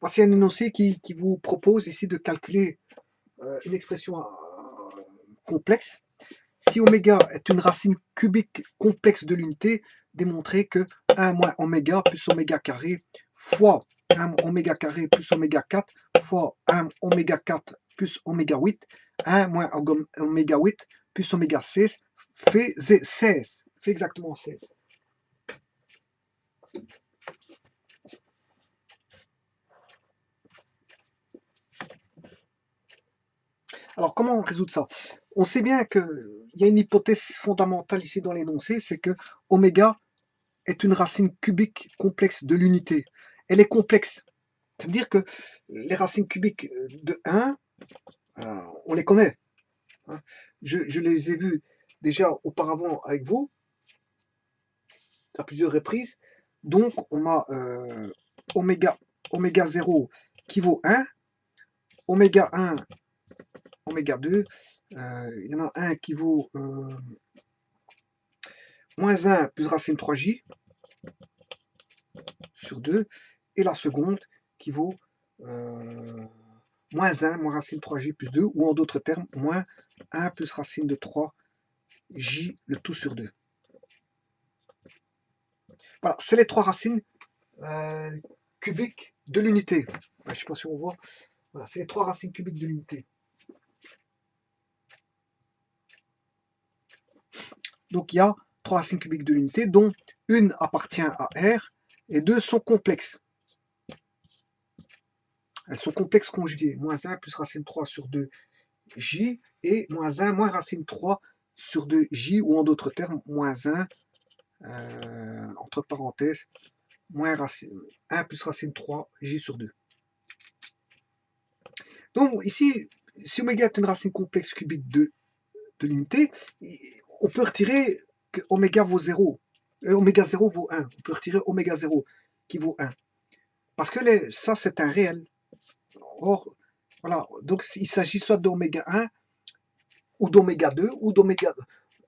Voici un énoncé qui vous propose ici de calculer une expression complexe. Si oméga est une racine cubique complexe de l'unité, démontrez que 1 moins oméga plus oméga carré fois 1 oméga carré plus oméga 4 fois 1 oméga 4 plus oméga 8, 1 moins oméga 8 plus oméga 16 fait 16. Fait exactement 16. Alors, comment on résout ça? On sait bien qu'il y a une hypothèse fondamentale ici dans l'énoncé, c'est que oméga est une racine cubique complexe de l'unité. Elle est complexe. Ça veut dire que les racines cubiques de 1, on les connaît. Hein. Je les ai vues déjà auparavant avec vous, à plusieurs reprises. Donc, on a oméga 0 qui vaut 1, oméga 1, oméga 2, il y en a un qui vaut moins 1 plus racine 3j sur 2, et la seconde qui vaut moins 1 moins racine 3j plus 2, ou en d'autres termes, moins 1 plus racine de 3j, le tout sur 2. Voilà, c'est les trois racines cubiques de l'unité. Je ne sais pas si on voit. Voilà, c'est les trois racines cubiques de l'unité. Donc il y a trois racines cubiques de l'unité, dont une appartient à R et deux sont complexes. Elles sont complexes conjuguées. Moins 1 plus racine 3 sur 2j et moins 1 moins racine 3 sur 2j, ou en d'autres termes, moins 1, entre parenthèses, moins racine, 1 plus racine 3j sur 2. Donc ici, si oméga est une racine complexe cubique de l'unité, on peut retirer que oméga vaut 0. Oméga 0 vaut 1. On peut retirer oméga 0 qui vaut 1. Parce que ça, c'est un réel. Or, voilà, donc il s'agit soit d'oméga 1 ou d'oméga 2 ou d'oméga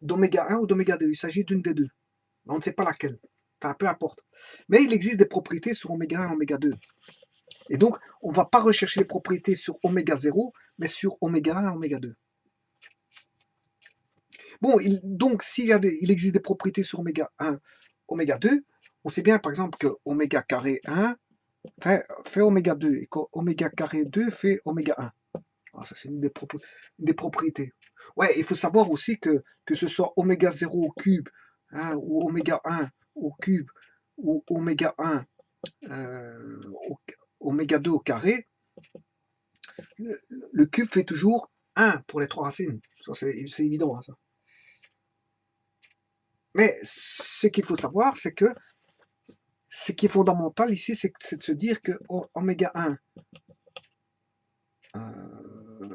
1 ou d'oméga 2. Il s'agit d'une des deux. On ne sait pas laquelle. Enfin, peu importe. Mais il existe des propriétés sur oméga 1 et oméga 2. Et donc, on ne va pas rechercher les propriétés sur oméga 0, mais sur oméga 1 et oméga 2. Bon, donc s'il existe des propriétés sur oméga 1, oméga 2, on sait bien par exemple que oméga carré 1 fait oméga 2 et qu'oméga carré 2 fait oméga 1. Alors, ça, c'est une des propriétés. Ouais, il faut savoir aussi que ce soit oméga 0 au cube, hein, ou oméga 1 au cube, ou oméga 1, oméga 2 au carré, le cube fait toujours 1 pour les trois racines. Ça, c'est évident. Hein, ça. Mais ce qu'il faut savoir, c'est que ce qui est fondamental ici, c'est de se dire que oméga 1,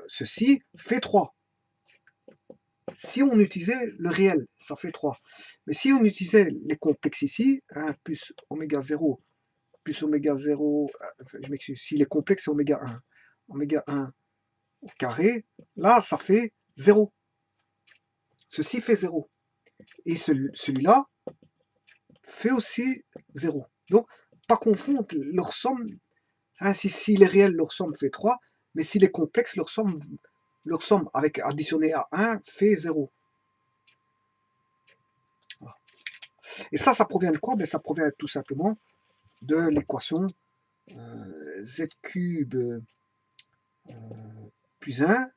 ceci fait 3. Si on utilisait le réel, ça fait 3. Mais si on utilisait les complexes ici, 1 plus oméga 0, plus oméga 0, je m'excuse, si les complexes c'est oméga 1 au carré, là ça fait 0. Ceci fait 0. Et celui-là fait aussi 0. Donc, pas confondre leur somme. Hein, si les réels, leur somme fait 3, mais si les complexes, leur somme avec additionné à 1 fait 0. Voilà. Et ça provient de quoi? Ben, ça provient tout simplement de l'équation z cube plus 1,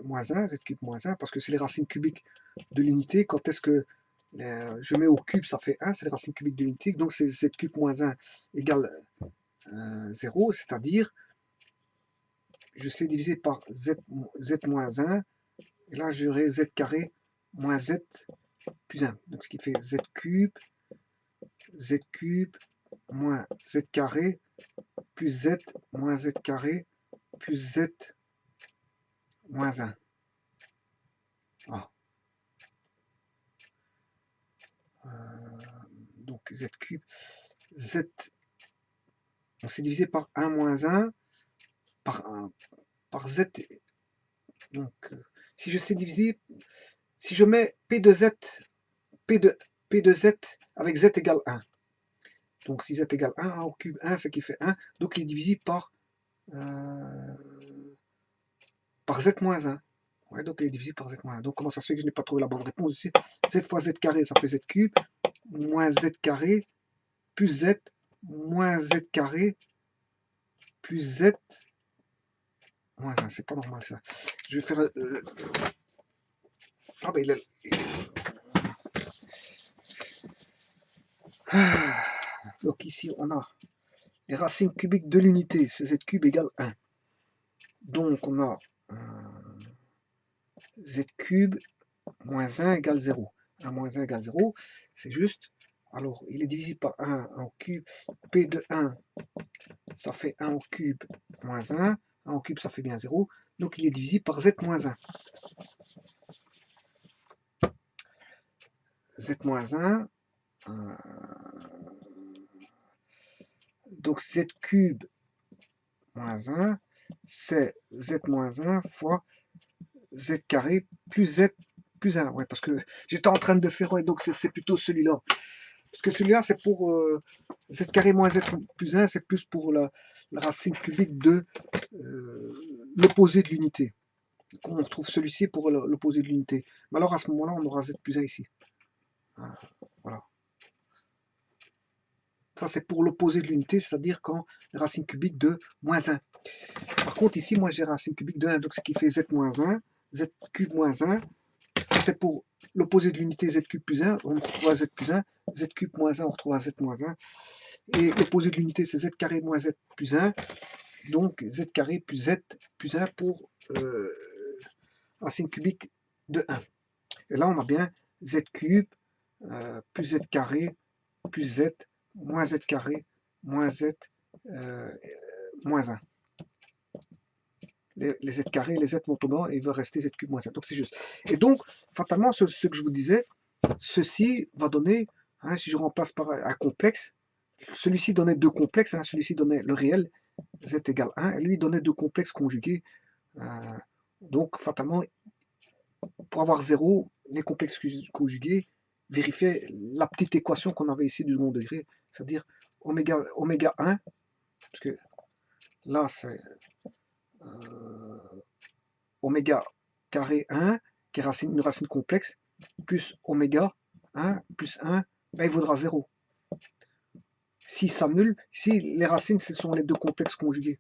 moins 1, z cube moins 1, parce que c'est les racines cubiques de l'unité. Quand est-ce que je mets au cube, ça fait 1, c'est les racines cubiques de l'unité, donc c'est z cube moins 1 égale 0, c'est-à-dire je sais diviser par z moins 1, et là j'aurai z carré moins z plus 1, donc ce qui fait z cube moins z carré plus z moins z carré plus z moins 1. Ah. Donc z cube, z, on s'est divisé par 1 moins 1, par z. Donc si je sais diviser, si je mets p de z, p de z avec z égale 1, Donc si z égale 1, 1 au cube, 1, ce qui fait 1. Donc il est divisible par z moins 1. Ouais, donc il est divisible par z moins 1. Donc comment ça se fait que je n'ai pas trouvé la bonne réponse ici? Z fois z carré, ça fait z cube, moins z carré, plus z, moins z carré, plus z, moins 1. C'est pas normal ça. Je vais faire... Ah ben donc ici on a les racines cubiques de l'unité, c'est z cube égale 1. Donc on a z cube moins 1 égale 0. 1 moins 1 égale 0, c'est juste. Alors, il est divisible par 1 en cube. P de 1, ça fait 1 au cube moins 1. 1 au cube, ça fait bien 0. Donc, il est divisible par z moins 1. Z moins 1. Donc, z cube moins 1, c'est z moins 1 fois z carré plus z plus 1. Ouais, parce que j'étais en train de faire, ouais, donc c'est plutôt celui-là. Parce que celui-là, c'est pour z carré moins z plus 1, c'est plus pour la racine cubique de l'opposé de l'unité. On retrouve celui-ci pour l'opposé de l'unité. Mais alors à ce moment-là, on aura z plus 1 ici. Voilà. Ça, c'est pour l'opposé de l'unité, c'est-à-dire quand la racine cubique de moins 1. Par contre, ici, moi, j'ai racine cubique de 1, donc ce qui fait z moins 1, z cube moins 1. Ça, c'est pour l'opposé de l'unité z cube plus 1, on retrouve à z plus 1, z cube moins 1, on retrouve à z moins 1, et l'opposé de l'unité c'est z carré moins z plus 1, donc z carré plus z plus 1 pour racine cubique de 1. Et là on a bien z cube plus z carré plus z moins z carré moins z moins 1. Les z carrés, les z vont au bas et il va rester z cube moins 1. Donc c'est juste. Et donc, fatalement, ce que je vous disais, ceci va donner, hein, si je remplace par un complexe, celui-ci donnait deux complexes, hein, celui-ci donnait le réel, z égale 1, et lui donnait deux complexes conjugués. Donc, fatalement, pour avoir 0, les complexes conjugués vérifiaient la petite équation qu'on avait ici du second degré, c'est-à-dire oméga 1, parce que là, c'est oméga carré 1, qui est une racine complexe, plus oméga 1 plus 1, ben, il vaudra 0. Si s'annule, ici les racines ce sont les deux complexes conjugués.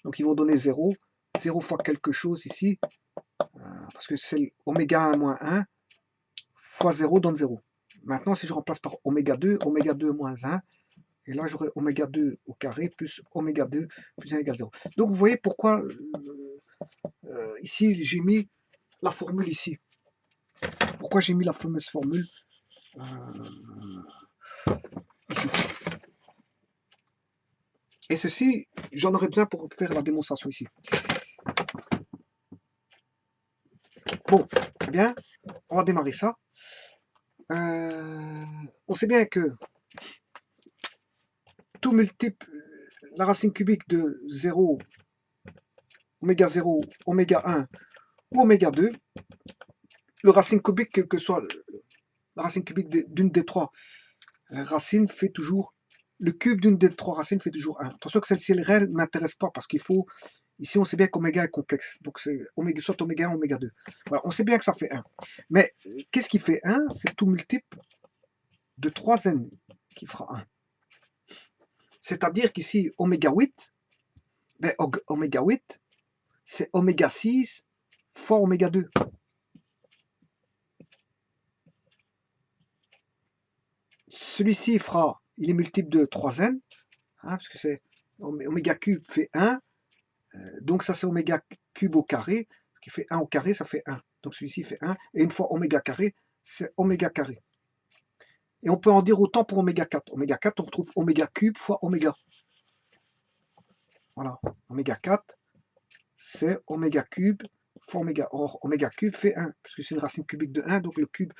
Donc ils vont donner 0, 0 fois quelque chose ici, parce que c'est oméga 1 moins 1, fois 0 donne 0. Maintenant si je remplace par oméga 2 moins 1, et là j'aurai oméga 2 au carré plus oméga 2 plus 1 égale 0. Donc vous voyez pourquoi ici j'ai mis la formule ici. Pourquoi j'ai mis la fameuse formule ici. Et ceci, j'en aurais besoin pour faire la démonstration ici. Bon, eh bien, on va démarrer ça. On sait bien que tout multiple, la racine cubique de 0, oméga 0, oméga 1 ou oméga 2, le racine cubique, quelle que soit la racine cubique d'une des trois racines, fait toujours, le cube d'une des trois racines fait toujours 1. Attention que celle-ci, elle ne m'intéresse pas parce qu'il faut, ici on sait bien qu'oméga est complexe, donc c'est soit oméga 1, oméga 2. Voilà, on sait bien que ça fait 1. Mais qu'est-ce qui fait 1? C'est tout multiple de 3n qui fera 1. C'est-à-dire qu'ici, oméga 8, ben, oméga 8, c'est oméga 6 fois oméga 2. Celui-ci fera, il est multiple de 3n, hein, parce que c'est oméga cube fait 1, donc ça c'est oméga cube au carré, ce qui fait 1 au carré, ça fait 1. Donc celui-ci fait 1, et une fois oméga carré, c'est oméga carré. Et on peut en dire autant pour oméga 4. Oméga 4, on retrouve oméga cube fois oméga. Voilà, oméga 4, c'est oméga cube fois oméga. Or, oméga cube fait 1, puisque c'est une racine cubique de 1, donc le cube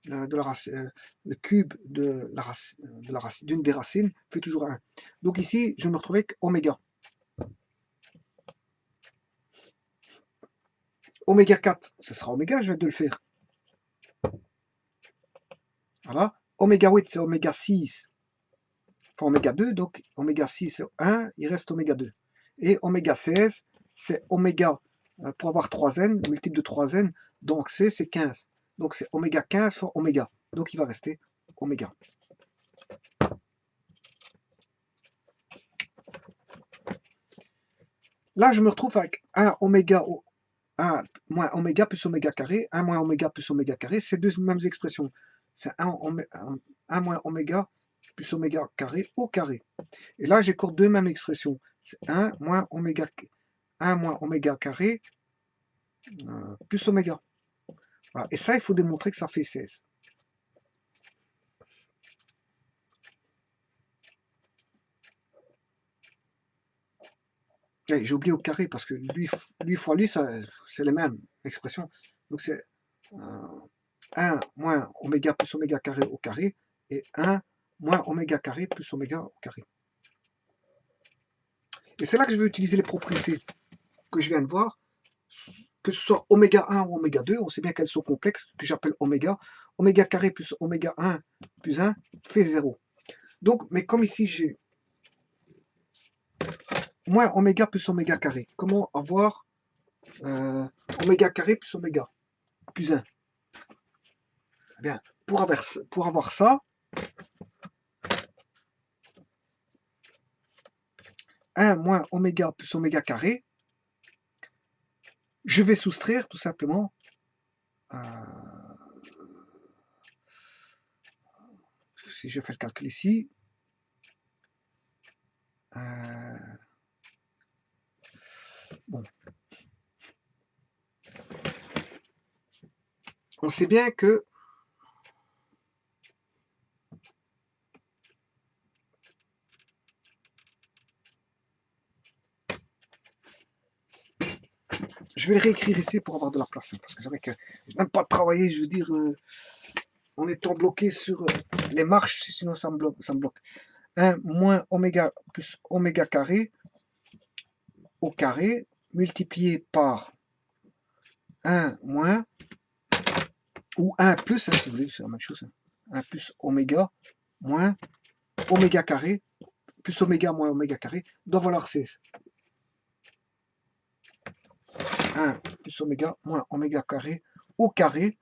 de la racine, le cube de la racine, d'une des racines fait toujours 1. Donc ici, je me retrouve avec oméga. Oméga 4, ce sera oméga, je viens de le faire. Voilà. Oméga 8, c'est oméga 6 enfin oméga 2, donc oméga 6 c'est 1, il reste oméga 2. Et oméga 16, c'est oméga, pour avoir 3n, multiple de 3n, donc c'est 15. Donc c'est oméga 15 fois oméga. Donc il va rester oméga. Là, je me retrouve avec 1 oméga, 1 moins oméga plus oméga carré, 1 moins oméga plus oméga carré, c'est deux mêmes expressions. C'est 1 moins oméga plus oméga carré au carré. Et là, j'ai encore deux mêmes expressions. C'est 1 moins oméga carré plus oméga. Voilà. Et ça, il faut démontrer que ça fait 16. J'ai oublié au carré parce que lui fois lui, c'est les mêmes expressions. Donc c'est 1 moins oméga plus oméga carré au carré et 1 moins oméga carré plus oméga au carré. Et c'est là que je vais utiliser les propriétés que je viens de voir, que ce soit oméga 1 ou oméga 2, on sait bien qu'elles sont complexes, que j'appelle oméga. Oméga carré plus oméga 1 plus 1 fait 0. Donc, mais comme ici j'ai moins oméga plus oméga carré, comment avoir oméga carré plus oméga plus 1? Eh bien, pour avoir ça, 1 moins oméga plus oméga carré, je vais soustraire tout simplement si je fais le calcul ici, bon, on sait bien que je vais le réécrire ici pour avoir de la place, parce que c'est vrai que je n'aime pas travailler, je veux dire, en étant bloqué sur les marches, sinon ça me bloque. 1 moins oméga plus oméga carré au carré multiplié par 1 moins ou 1 plus, hein, si vous voulez, c'est la même chose. 1 plus oméga moins oméga carré plus oméga moins oméga carré doit valoir 16. 1 plus oméga moins oméga carré au carré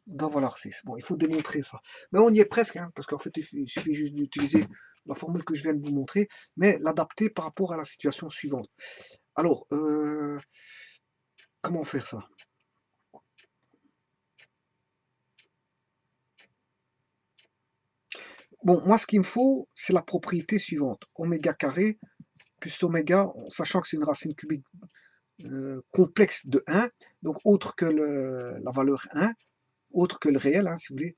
doit valoir 6. Bon, il faut démontrer ça. Mais on y est presque, hein, parce qu'en fait, il suffit juste d'utiliser la formule que je viens de vous montrer, mais l'adapter par rapport à la situation suivante. Alors, comment faire ça? Bon, moi, ce qu'il me faut, c'est la propriété suivante. Oméga carré plus oméga, sachant que c'est une racine cubique complexe de 1, donc autre que la valeur 1, autre que le réel, hein, si vous voulez,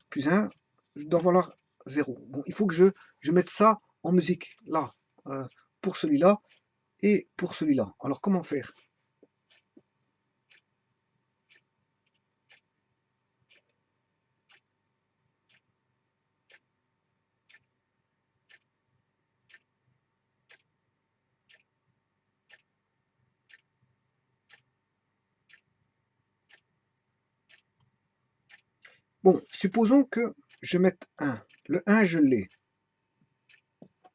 plus 1, je dois valoir 0. Bon, il faut que je mette ça en musique, là, pour celui-là et pour celui-là. Alors, comment faire? Bon, supposons que je mette 1. Le 1, je l'ai.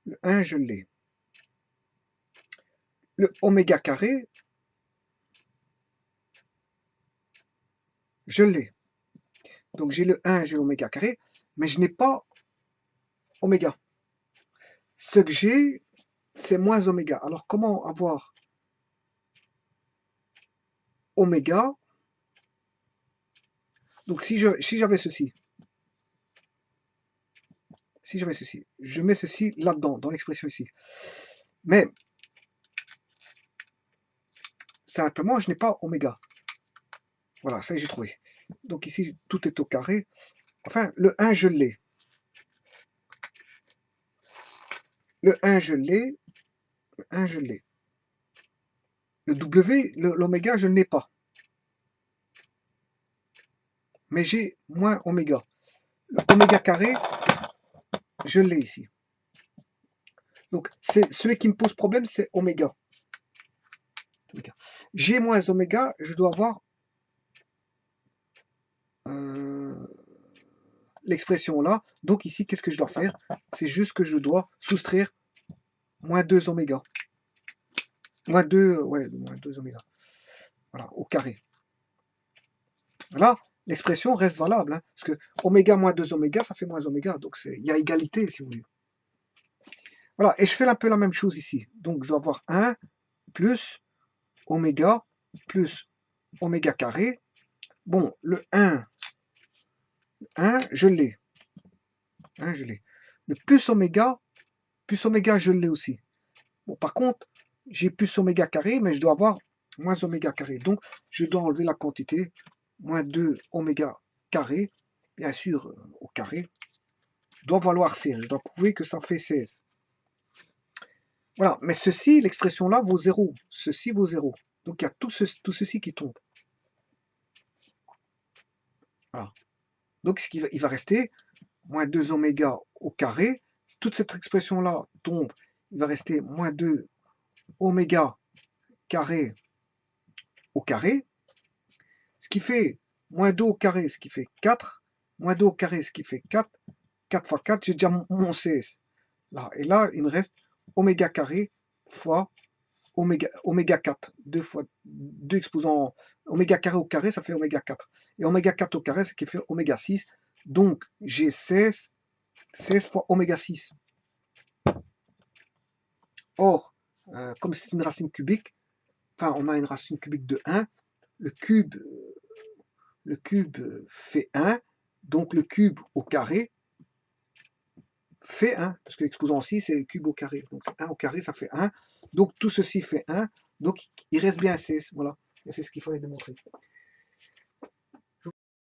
Le 1, je l'ai. Le oméga carré, je l'ai. Donc j'ai le 1, j'ai l'oméga carré, mais je n'ai pas oméga. Ce que j'ai, c'est moins oméga. Alors comment avoir oméga? Donc si j'avais ceci, je mets ceci là-dedans, dans l'expression ici. Mais simplement, je n'ai pas oméga. Voilà, ça j'ai trouvé. Donc ici, tout est au carré. Enfin, le 1, je l'ai. Le 1, je l'ai. Le 1, je l'ai. Le W, l'oméga, je ne l'ai pas. Mais j'ai moins oméga. Le oméga carré, je l'ai ici. Donc, celui qui me pose problème, c'est oméga. J'ai moins oméga, je dois avoir l'expression là. Donc ici, qu'est-ce que je dois faire? C'est juste que je dois soustraire moins 2 oméga. Moins 2, ouais, moins 2 oméga. Voilà, au carré. Là, l'expression reste valable, hein, parce que oméga moins 2 oméga, ça fait moins oméga. Donc il y a égalité, si vous voulez. Voilà, et je fais un peu la même chose ici. Donc je dois avoir 1 plus oméga plus oméga carré. Bon, le 1, je l'ai. Je l'ai. Le plus oméga, je l'ai aussi. Bon, par contre, j'ai plus oméga carré, mais je dois avoir moins oméga carré. Donc, je dois enlever la quantité, moins 2 oméga carré, bien sûr, au carré, doit valoir 16. Je dois prouver que ça fait 16. Voilà, mais ceci, l'expression-là, vaut 0. Ceci vaut 0. Donc, il y a tout ceci qui tombe. Voilà. Donc, il va rester moins 2 oméga au carré. Si toute cette expression-là tombe, il va rester moins 2 oméga carré au carré, ce qui fait moins 2 au carré, ce qui fait 4, moins 2 au carré, ce qui fait 4, 4 fois 4, j'ai déjà mon 16. Là, et là, il me reste oméga carré fois oméga 4. 2 fois 2 exposants oméga carré au carré, ça fait oméga 4. Et oméga 4 au carré, ce qui fait oméga 6. Donc, j'ai 16 fois oméga 6. Or, comme c'est une racine cubique, enfin, on a une racine cubique de 1, le cube fait 1, donc le cube au carré fait 1, parce que l'exposant 6, c'est le cube au carré. Donc 1 au carré, ça fait 1. Donc tout ceci fait 1, donc il reste bien 16. Voilà, et c'est ce qu'il fallait démontrer.